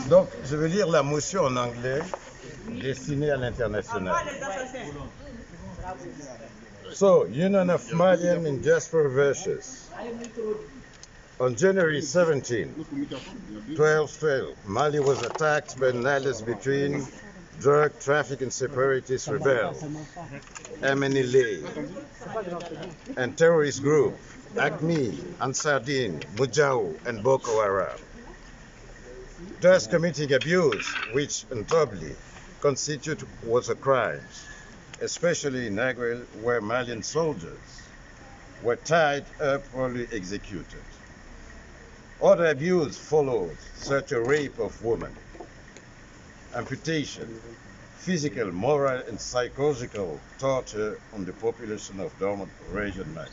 Donc, je vais lire la motion en anglais destinée à l'international. So, Union of Malian in Diaspora versus. On January 17, 1212, Mali was attacked by an alliance between drug trafficking separatist rebels, MNLA, and terrorist group, ACME, Ansardine, Mujau, and Boko Haram, thus committing abuse, which undoubtedly constitute was a crime, especially in Anglais, where Malian soldiers were tied up or executed. Other abuse followed, such as rape of women, amputation, physical, moral, and psychological torture on the population of Dormant region Mali.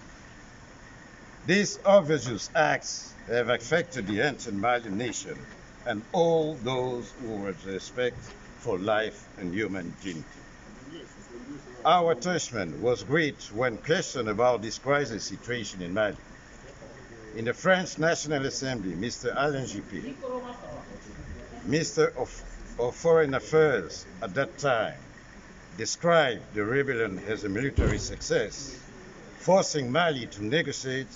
These obvious acts have affected the ancient Malian nation and all those who have respect for life and human dignity. Our attachment was great when questioned about this crisis situation in Mali. In the French National Assembly, Mr. ALGIERS, Minister of Foreign Affairs at that time, described the rebellion as a military success, forcing Mali to negotiate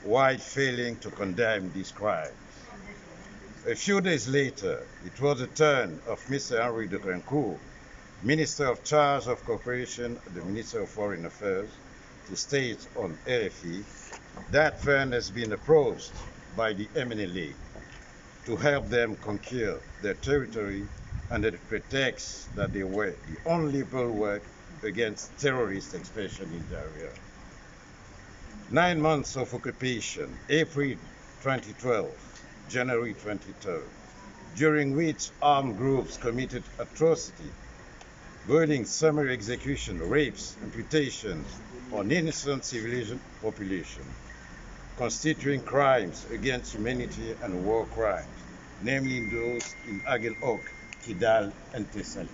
while failing to condemn these crimes. A few days later, it was the turn of Mr. Henri de Grancourt, Minister of Charge of Cooperation at the Minister of Foreign Affairs, to state on RFI that France has been approached by the MNLA to help them conquer their territory under the pretext that they were the only bulwark against terrorist expansion in the area. 9 months of occupation, April 2012, January 23rd, during which armed groups committed atrocity, burning, summary execution, rapes, amputations on innocent civilian population, constituting crimes against humanity and war crimes, namely those in Aguel'Oc, Kidal, and Tessalit.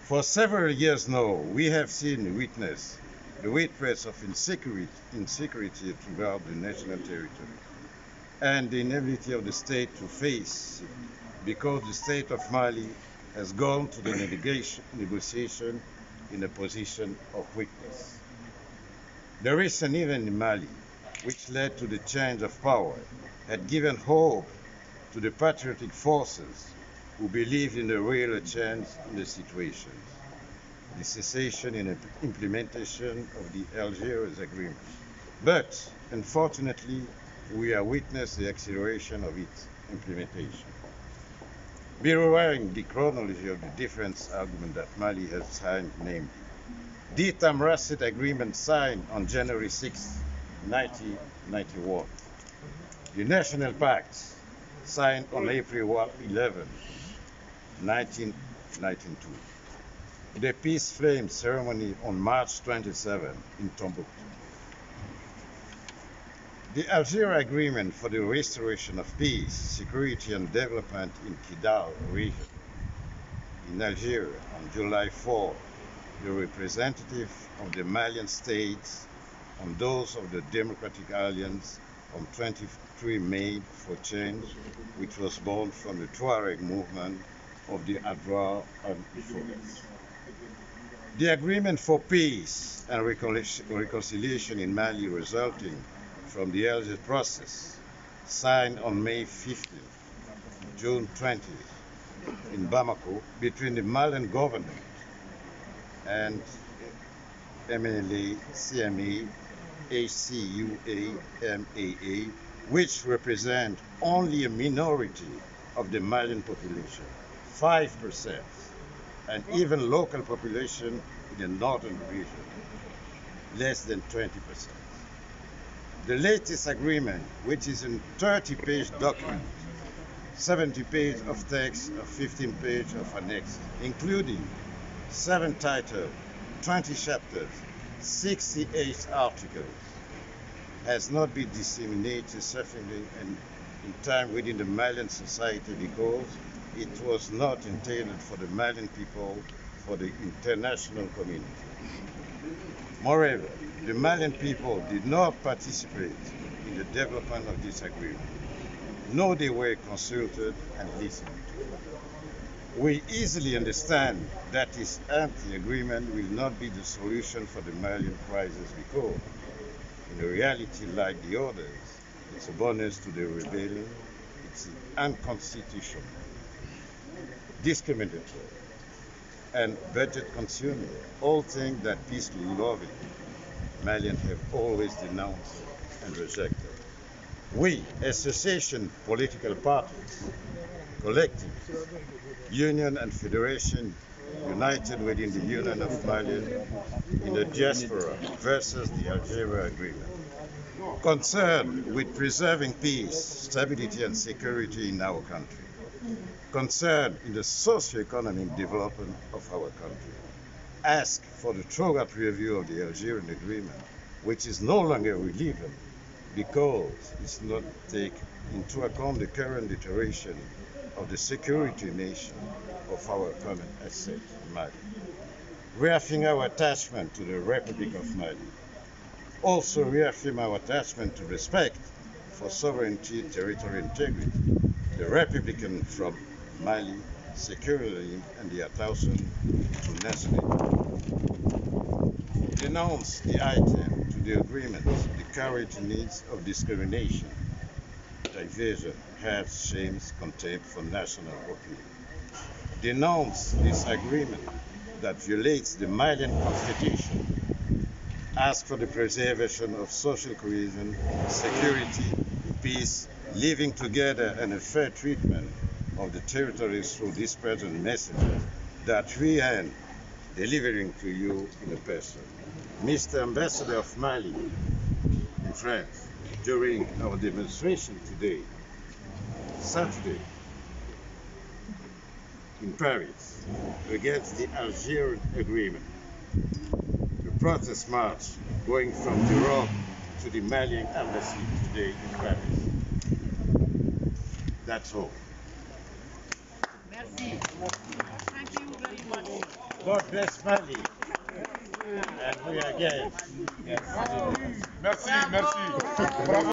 For several years now, we have seen and witnessed the widespread of insecurity throughout the national territory, and the inability of the state to face it, because the state of Mali has gone to the negotiation in a position of weakness. The recent event in Mali, which led to the change of power, had given hope to the patriotic forces who believed in the real change in the situation, the cessation and implementation of the ALGIERS agreement. But, unfortunately, we are witnessing the acceleration of its implementation. Mirroring the chronology of the different arguments that Mali has signed, namely, the Tamraset Agreement signed on January 6, 1991, the National Pact signed on April 11, 1992, the Peace Flame Ceremony on March 27 in Tombouctou, the Algerian Agreement for the Restoration of Peace, Security and Development in Kidal region. In Algeria, on July 4, the representative of the Malian states and those of the Democratic Alliance on 23 May for Change, which was born from the Tuareg movement of the Adrar and Ifogas. The agreement for peace and reconciliation in Mali resulting from the Algiers process, signed on May 15, June 20, in Bamako, between the Malian government and MNLA, CMA, HCUA, MAA, which represent only a minority of the Malian population, 5%, and even local population in the northern region, less than 20%. The latest agreement, which is a 30-page document, 70 pages of text, 15 pages of annex, including 7 titles, 20 chapters, 68 articles, has not been disseminated sufficiently in time within the Malian society because it was not intended for the Malian people, for the international community. Moreover, the Malian people did not participate in the development of this agreement. know they were consulted and listened to. We easily understand that this anti-agreement will not be the solution for the Malian crisis because, in a reality like the others, it's a bonus to the rebellion, it's unconstitutional, discriminatory, and budget-consuming, all things that peace-loving Malians have always denounced and rejected. We, association, political parties, collectives, union and federation united within the Union of Malians in the diaspora versus the Algeria Agreement, concerned with preserving peace, stability and security in our country, concerned in the socio-economic development of our country, ask for the thorough review of the Algerian Agreement, which is no longer relevant because it's not take into account the current deterioration of the security nation of our common asset, Mali. Reaffirm our attachment to the Republic of Mali. Also reaffirm our attachment to respect for sovereignty, territorial integrity, the Republican from Mali, security and the attention to nationality. Denounce the item to the agreement, the courage needs of discrimination, division, hate, shame, contempt for national opinion. Denounce this agreement that violates the Malian constitution. Ask for the preservation of social cohesion, security, peace, living together and a fair treatment of the territories through these present messages that we are delivering to you in a person. Mr. Ambassador of Mali in France, during our demonstration today, Saturday, in Paris, against the Algerian Agreement, the protest march going from Europe to the Malian embassy today in Paris. That's all. Merci. Thank you very much. God bless Mali. And we are again. Merci, merci. Bravo.